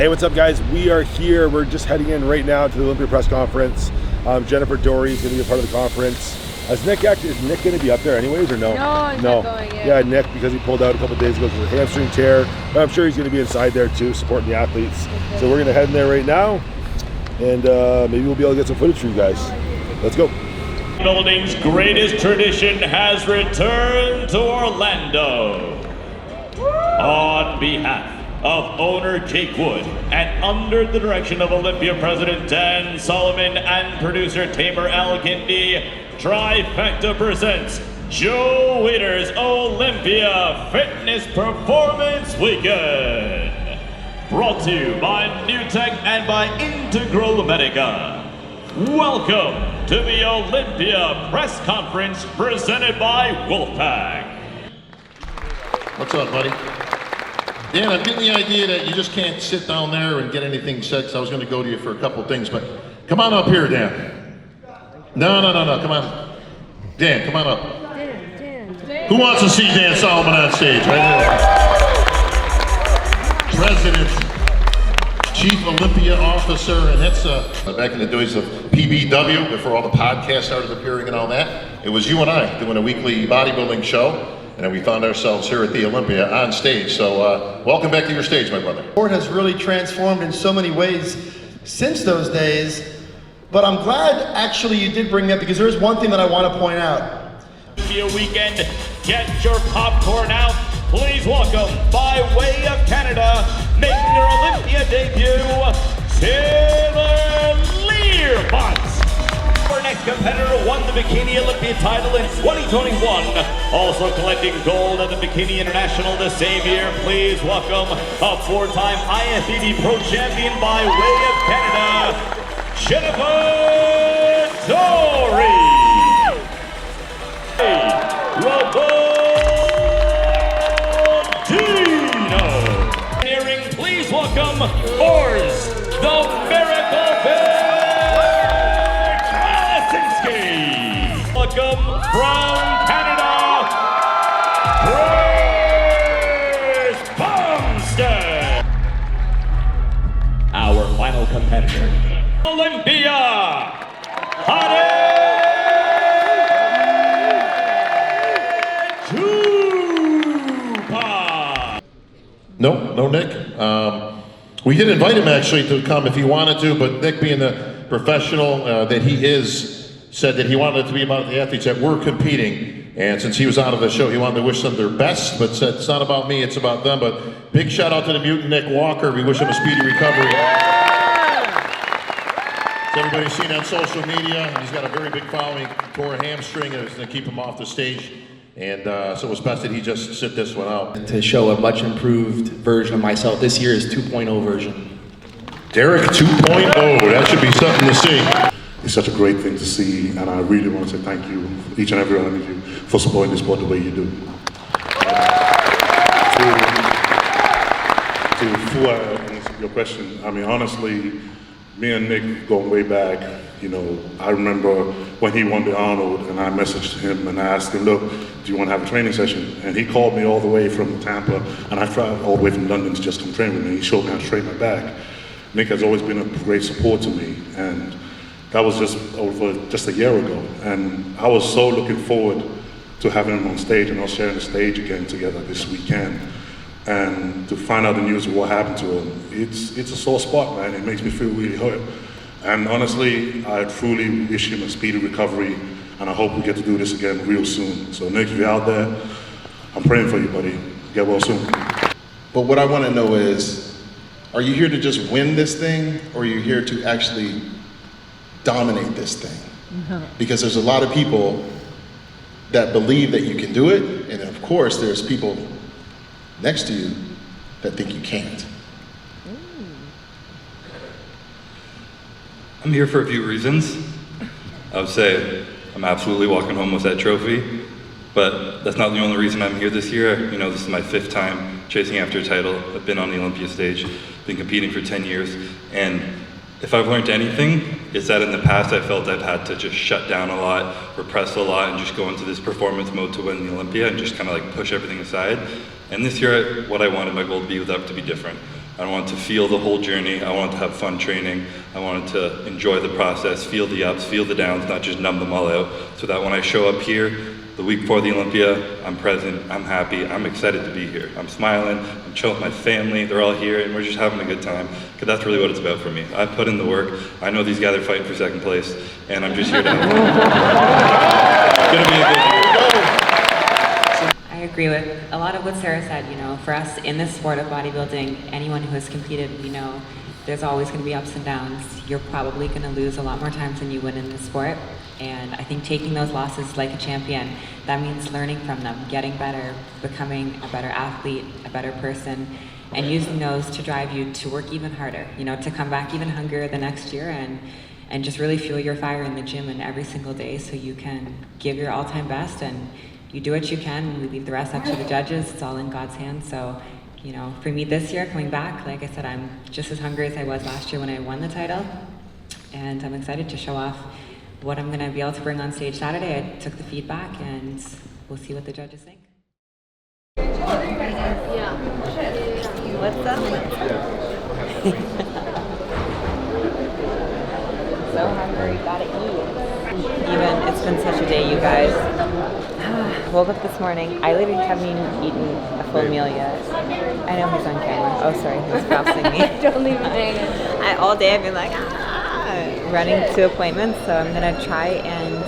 Hey, what's up, guys? We are here. We're just heading in right now to the Olympia press conference. Jennifer Dory is going to be a part of the conference. Is Nick going to be up there anyways, or no? No, he's not going in. Yeah, Nick, because he pulled out a couple days ago with a hamstring tear. But I'm sure he's going to be inside there too, supporting the athletes. Okay. So we're going to head in there right now, and maybe we'll be able to get some footage for you guys. Let's go. Building's greatest tradition has returned to Orlando. On behalf of owner Jake Wood and under the direction of Olympia President Dan Solomon and producer Tamer Al-Kindi, Trifecta presents Joe Weider's Olympia Fitness Performance Weekend. Brought to you by NewTek and by Integral Medica. Welcome to the Olympia Press Conference presented by Wolfpack. What's up, buddy? Dan, I'm getting the idea that you just can't sit down there and get anything said, because I was going to go to you for a couple things, but come on up here, Dan. No, come on. Dan, come on up. Dan. Who wants to see Dan Solomon on stage? Right here. President, Chief Olympia Officer, and that's back in the days of PBW, before all the podcasts started appearing and all that. It was you and I doing a weekly bodybuilding show. And then we found ourselves here at the Olympia on stage. So welcome back to your stage, my brother. Sport has really transformed in so many ways since those days. But I'm glad actually you did bring that, because there is one thing that I want to point out. Olympia weekend, get your popcorn out. Please welcome, by way of Canada, making her Olympia debut, Taylor Lympia. Our next competitor won the Bikini Olympia title in 2021. Also collecting gold at the Bikini International the same year. Please welcome a four-time IFBB Pro Champion by way of Canada, Jennifer Dory. Rodolino. Hearing, please welcome Force, the Miracle Fish. Welcome from Canada, Chris Bumstead. Our final competitor, Olympia, No, Nick. We did invite him actually to come if he wanted to, but Nick, being the professional that he is, said that he wanted it to be about the athletes that were competing, and since he was out of the show, he wanted to wish them their best, but said it's not about me, it's about them. But big shout out to the mutant Nick Walker. We wish him a speedy recovery. So everybody's seen on social media, he's got a very big following. Tore a hamstring, and it's going to keep him off the stage, and so it was best that he just sit this one out. To show a much improved version of myself. This year is 2.0 version. Derek 2.0, that should be something to see. It's such a great thing to see, and I really want to say thank you, each and every one of you, for supporting this sport the way you do. To full answer your question, I mean, honestly, me and Nick going way back, you know, I remember when he won the Arnold, and I messaged him and I asked him, look, do you want to have a training session? And he called me all the way from Tampa, and I traveled all the way from London to just come train with me. He showed me how to straighten my back. Nick has always been a great support to me, and that was just a year ago, and I was so looking forward to having him on stage and us sharing the stage again together this weekend. And to find out the news of what happened to him, it's a sore spot, man. It makes me feel really hurt. And honestly, I truly wish him a speedy recovery, and I hope we get to do this again real soon. So Nick, if you're out there, I'm praying for you, buddy. Get well soon. But what I want to know is, are you here to just win this thing, or are you here to actually dominate this thing? Because there's a lot of people that believe that you can do it, and of course there's people next to you that think you can't. I'm here for a few reasons. I would say I'm absolutely walking home with that trophy, but that's not the only reason I'm here this year. You know, this is my 5th time chasing after a title. I've been on the Olympia stage, been competing for 10 years, and if I've learned anything, it's that in the past I felt I've had to just shut down a lot, repress a lot, and just go into this performance mode to win the Olympia and just kind of like push everything aside. And this year, what I wanted my goal to be was up to be different. I wanted to feel the whole journey. I wanted to have fun training. I wanted to enjoy the process, feel the ups, feel the downs, not just numb them all out, so that when I show up here the week before the Olympia, I'm present, I'm happy, I'm excited to be here. I'm smiling, I'm chilling with my family, they're all here, and we're just having a good time, because that's really what it's about for me. I put in the work. I know these guys are fighting for second place, and I'm just here to have fun. It's gonna be a good year. I agree with a lot of what Sarah said. You know, for us in this sport of bodybuilding, anyone who has competed, we know there's always going to be ups and downs. You're probably going to lose a lot more times than you win in this sport. And I think taking those losses like a champion, that means learning from them, getting better, becoming a better athlete, a better person, and using those to drive you to work even harder, you know, to come back even hungrier the next year and just really fuel your fire in the gym and every single day so you can give your all-time best. And you do what you can, and we leave the rest up to the judges. It's all in God's hands. So, you know, for me this year, coming back, like I said, I'm just as hungry as I was last year when I won the title. And I'm excited to show off what I'm going to be able to bring on stage Saturday. I took the feedback, and we'll see what the judges think. What's up? So hungry, gotta eat. It's been such a day, you guys. Woke up this morning. I literally haven't even eaten a full meal yet. I know he's on camera. Oh, sorry, he's crossing me. Don't leave him hanging. All day I've been like, running to appointments. So I'm gonna try and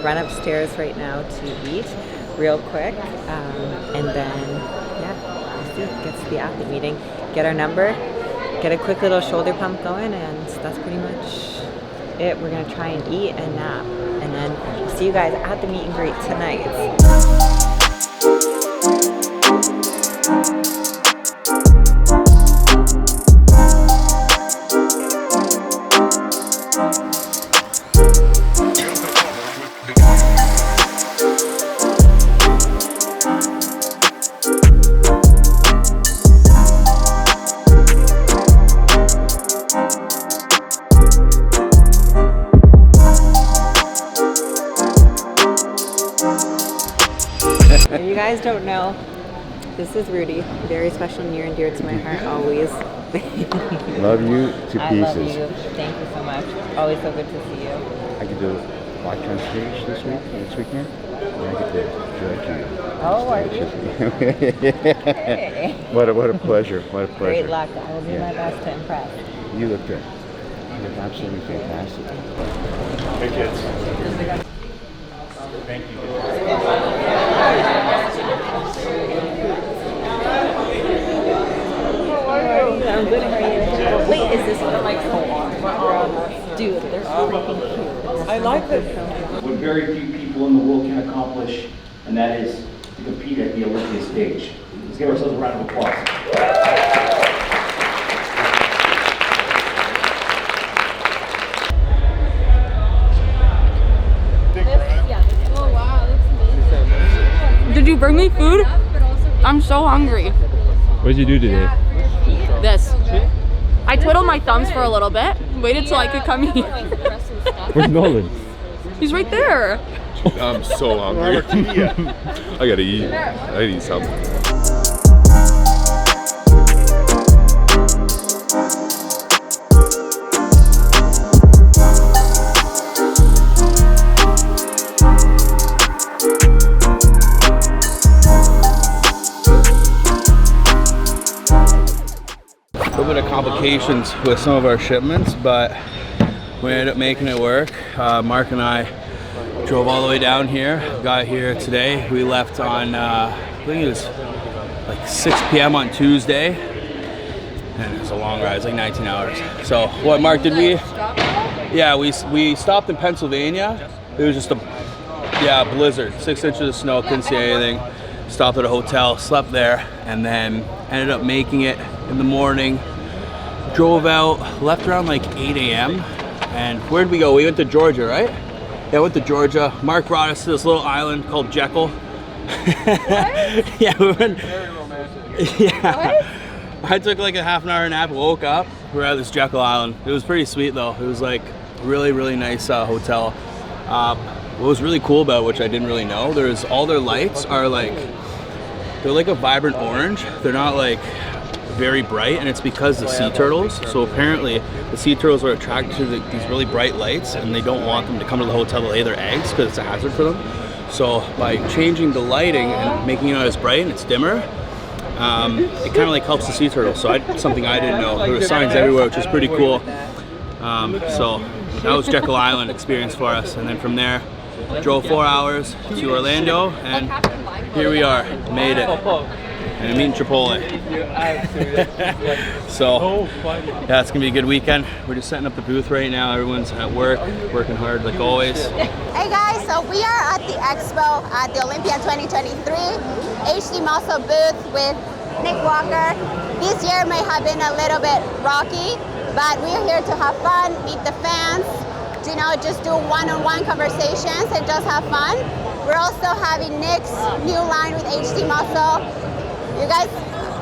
run upstairs right now to eat real quick, and then we'll see. Get to the athlete meeting, get our number, get a quick little shoulder pump going, and that's pretty much it. We're gonna try and eat and nap, and then we'll see you guys at the meet and greet tonight. If you guys don't know, this is Rudy, very special, near and dear to my heart, always. Love you to I pieces. love you. Thank you so much. Always so good to see you. I could do watch on stage this weekend. And I get to judge you. Oh, are you? Hey. What a pleasure. What a pleasure. Great luck. I will do my best to impress. You look good. You look absolutely fantastic. Hey kids. Thank you. I'm good. How are you? Wait, is this what like dude, they're freaking cute. I like this. What very few people in the world can accomplish, and that is to compete at the Olympia Stage. Let's give ourselves a round of applause. Did you bring me food? I'm so hungry. What did you do today? This. I twiddled my thumbs for a little bit, waited till I could come here. Where's Nolan? He's right there. I'm so hungry. I gotta eat. I gotta eat something. A little bit of complications with some of our shipments, but we ended up making it work. Mark and I drove all the way down here, got here today. We left on, I think it was like 6 p.m. on Tuesday, and it was a long ride, it was like 19 hours. So what, Mark, did we? Yeah, we stopped in Pennsylvania. It was just a blizzard, 6 inches of snow, couldn't see anything. Stopped at a hotel, slept there, and then ended up making it in the morning. Drove out, left around like 8 a.m. And where'd we go? We went to Georgia, right? Yeah, went to Georgia. Mark brought us to this little island called Jekyll. Yeah, we went. Very romantic. Yeah. What? I took like a half an hour nap, woke up. We're at this Jekyll Island. It was pretty sweet though. It was like really, really nice hotel. What was really cool about it, which I didn't really know, all their lights are like, they're like a vibrant orange. They're not like very bright, and it's because the sea turtles. So apparently the sea turtles are attracted to these really bright lights, and they don't want them to come to the hotel to lay their eggs because it's a hazard for them. So by changing the lighting and making it not as bright and it's dimmer, it kind of like helps the sea turtles. So something I didn't know. There were signs everywhere, which is pretty cool. So that was Jekyll Island experience for us, and then from there drove 4 hours to Orlando, and here we are, made it. And I'm eating Chipotle. So, yeah, it's gonna be a good weekend. We're just setting up the booth right now. Everyone's at work, working hard like always. Hey guys, so we are at the Expo at the Olympia 2023 HD Muscle booth with Nick Walker. This year may have been a little bit rocky, but we're here to have fun, meet the fans, you know, just do one-on-one conversations and just have fun. We're also having Nick's new line with HD Muscle. You guys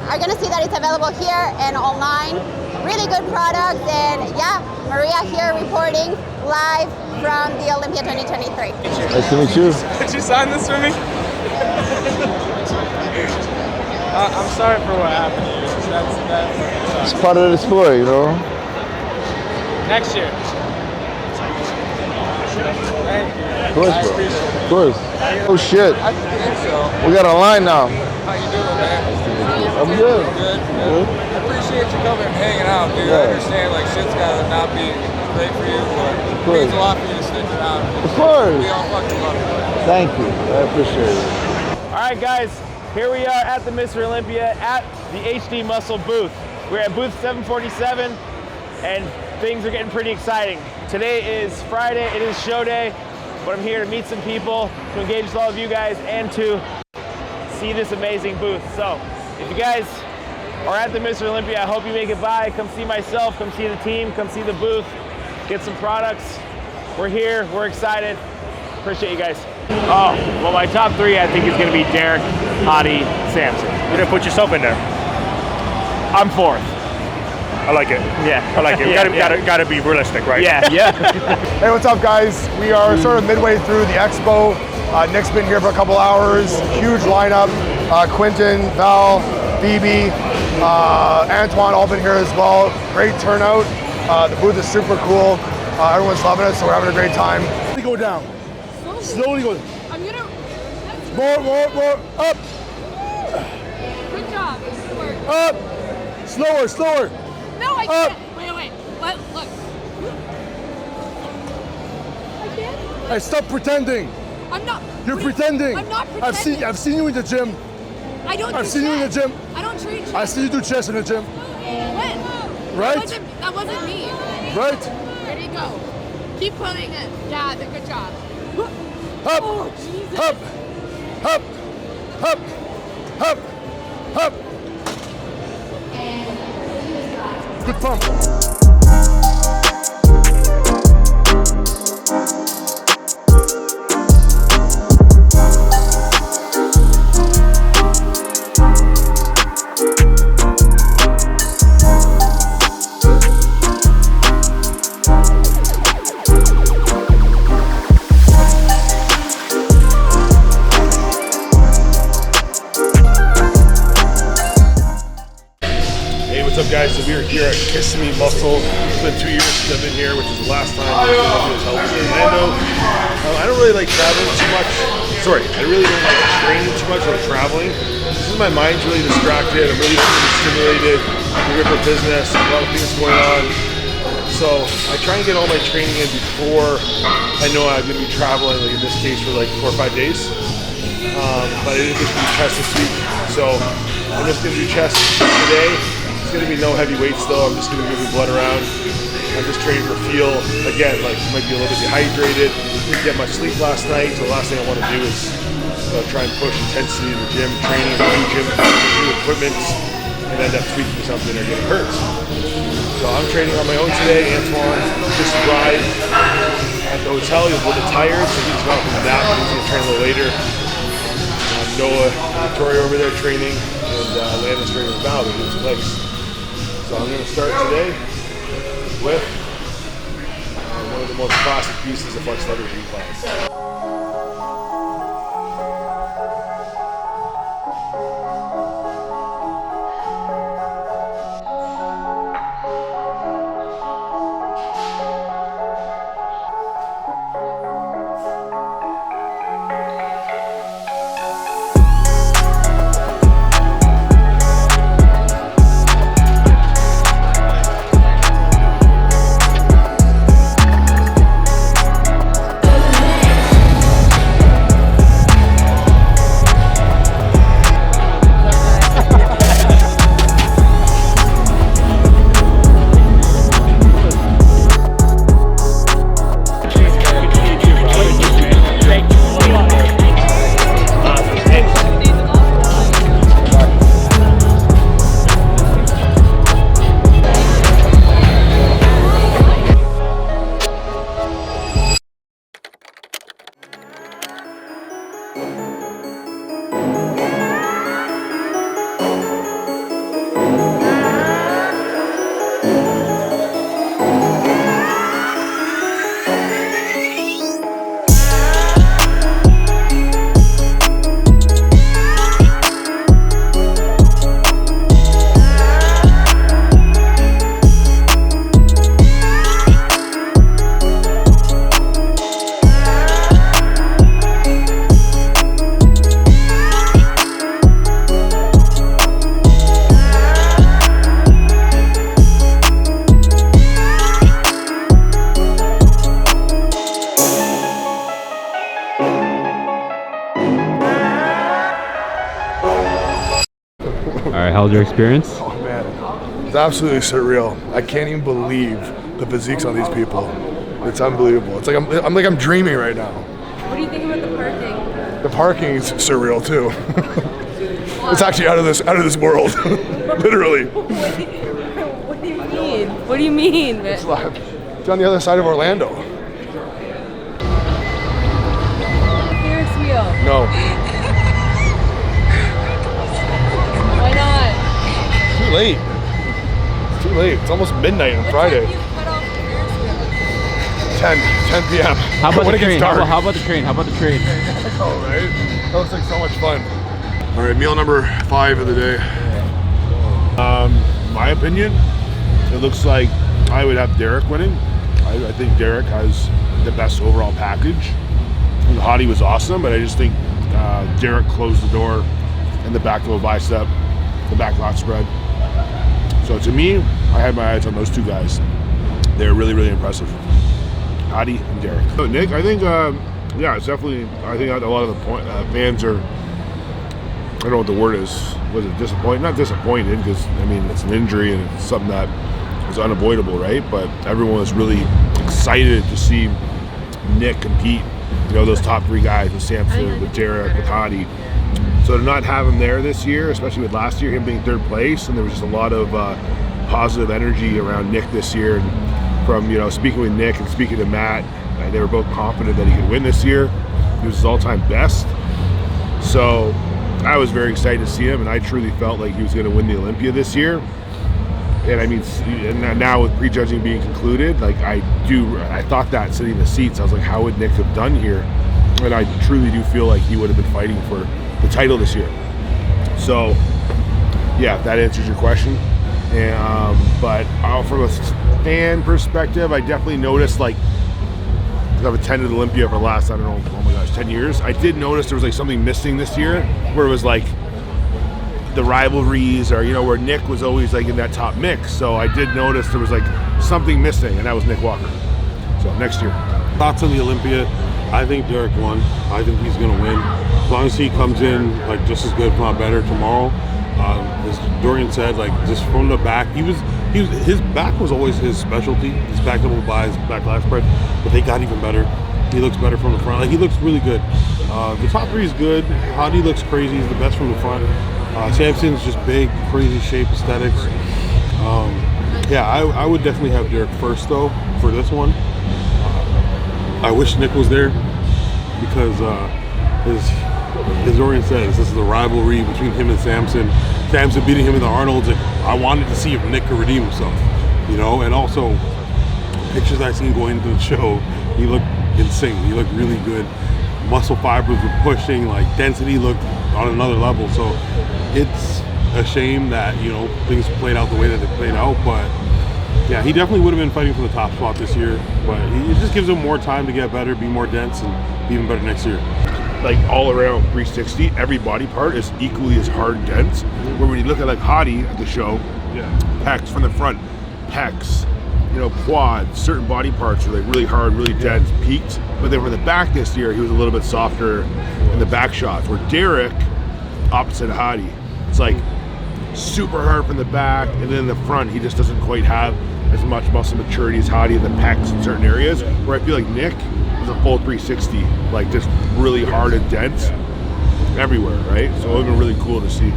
are gonna see that it's available here and online. Really good product, and yeah, Maria here reporting live from the Olympia 2023. Nice to meet you. Did you sign this for me? I'm sorry for what happened. It's part of the sport, you know. Next year. Of course, bro. Of course. Oh shit. I think so. We got a line now. How you doing, man? I'm good. Good. I appreciate you coming and hanging out, dude. I understand like shit's gotta not be great for you, but it means a lot for you to stick around. Of course. We all fucking love you. Thank you. I appreciate it. All right, guys. Here we are at the Mr. Olympia at the HD Muscle booth. We're at booth 747, and things are getting pretty exciting. Today is Friday. It is show day, but I'm here to meet some people, to engage with all of you guys, and to see this amazing booth. So if you guys are at the Mr. Olympia, I hope you make it by. Come see myself, come see the team, come see the booth, get some products. We're here, we're excited. Appreciate you guys. Oh, well, my top three I think is gonna be Derek, Hadi, Samson. You didn't put yourself in there. I'm fourth. I like it. Yeah, I like it. Gotta be realistic, right? Yeah, yeah. Hey, what's up, guys? We are sort of midway through the Expo. Nick's been here for a couple hours. Huge lineup. Quentin, Val, Phoebe, Antoine, all been here as well. Great turnout. The booth is super cool. Everyone's loving it, so we're having a great time. Go down. Slowly go. I'm gonna. More. Up. Good job. Good work. Up. Slower. No, I can't. Wait. Look. I can't. Hey, stop pretending. I'm not. You're pretending. I'm not pretending. I've seen you in the gym. I don't. I've seen you in the gym. I don't train chest. I see you do chest in the gym. When? Right? That wasn't me. Right? Ready, go. Keep putting it. Yeah, good job. Up. Oh, Jesus. Up. Good pump. What's up, guys? So we are here at Kiss Me Muscle. It's been 2 years since I've been here, which is the last time I was held in Orlando. I don't really like traveling too much. I really don't like training too much or traveling. This is my mind's really distracted. I'm really stimulated. I'm here for business. A lot of things going on. So I try and get all my training in before I know I'm going to be traveling, like in this case for like 4 or 5 days. But I didn't get to do chest this week. So I'm just going to do chest today. It's going to be no heavy weights though. I'm just going to move the blood around. I'm just training for feel. Again, like might be a little bit dehydrated. Didn't get much sleep last night. So the last thing I want to do is try and push intensity in the gym, training, new gym, new equipment, and end up tweaking something or getting hurt. So I'm training on my own today. Antoine just arrived at the hotel. He was a little bit tired, so he's gone from the nap. He's going to train a little later. Noah, Victoria over there training, and Landon's training with Val, who's his legs. So I'm going to start today with one of the most classic pieces of flex leverage class. was your experience? Oh man, it's absolutely surreal. I can't even believe the physiques on these people. It's unbelievable. It's like I'm dreaming right now. What do you think about the parking? The parking is surreal too. It's actually out of this world, literally. What do you mean? What do you mean? It's on the other side of Orlando. Ferris wheel. No. Why not? Too late. It's too late. It's almost midnight on Friday. 10 p.m. How about when the it train? gets dark. How about the train? How about the train? Oh, right? That looks like so much fun. All right, meal number 5 of the day. My opinion, it looks like I would have Derek winning. I think Derek has the best overall package. The hottie was awesome, but I just think Derek closed the door in the back little bicep, the back lat spread. So to me, I had my eyes on those two guys. They're really, really impressive. Hottie and Derek. So Nick, I think, yeah, it's definitely, I think a lot of the fans are, I don't know what the word is. Was it disappointed? Not disappointed, because I mean it's an injury and it's something that is unavoidable, right? But everyone was really excited to see Nick compete. You know, those top 3 guys with Samson, with Derek, with Hottie. So to not have him there this year, especially with last year, him being 3rd place, and there was just a lot of positive energy around Nick this year. And from, you know, speaking with Nick and speaking to Matt, they were both confident that he could win this year. He was his all-time best. So I was very excited to see him, and I truly felt like he was going to win the Olympia this year. And I mean, and now with prejudging being concluded, like I thought that sitting in the seats, I was like, how would Nick have done here? And I truly do feel like he would have been fighting for the title this year. So yeah, if that answers your question. And, but from a fan perspective, I definitely noticed, like, I've attended Olympia for the last, I don't know, oh my gosh, 10 years. I did notice there was like something missing this year, where it was like the rivalries, or, you know, where Nick was always like in that top mix. So I did notice there was like something missing, and that was Nick Walker. So next year. Thoughts on the Olympia? I think Derek won. I think he's going to win. As long as he comes in like just as good, if not better, tomorrow. As Dorian said, like just from the back, his back was always his specialty. He's backed up by his back lat spread, but they got even better. He looks better from the front. Like he looks really good. The top 3 is good. Hottie looks crazy. He's the best from the front. Samson's just big, crazy shape, aesthetics. Yeah, I would definitely have Derek first though for this one. I wish Nick was there because as Dorian says, this is the rivalry between him and Samson. Samson beating him in the Arnold's. Like, I wanted to see if Nick could redeem himself, you know. And also, pictures I seen going into the show, he looked insane. He looked really good. Muscle fibers were pushing, like density looked on another level. So it's a shame that, you know, things played out the way that they played out. But yeah, he definitely would have been fighting for the top spot this year. But it just gives him more time to get better, be more dense, and be even better next year. Like all around 360, every body part is equally as hard and dense. Where when you look at like Hottie at the show, pecs from the front, pecs, you know, quads, certain body parts are like really hard, really dense, peaked. But then from the back this year, he was a little bit softer in the back shots. Where Derek, opposite of Hottie, it's like super hard from the back, and then in the front, he just doesn't quite have as much muscle maturity as Hottie in the pecs in certain areas. Where I feel like Nick is a full 360, like just really hard and dense everywhere, right? So it would have been really cool to see.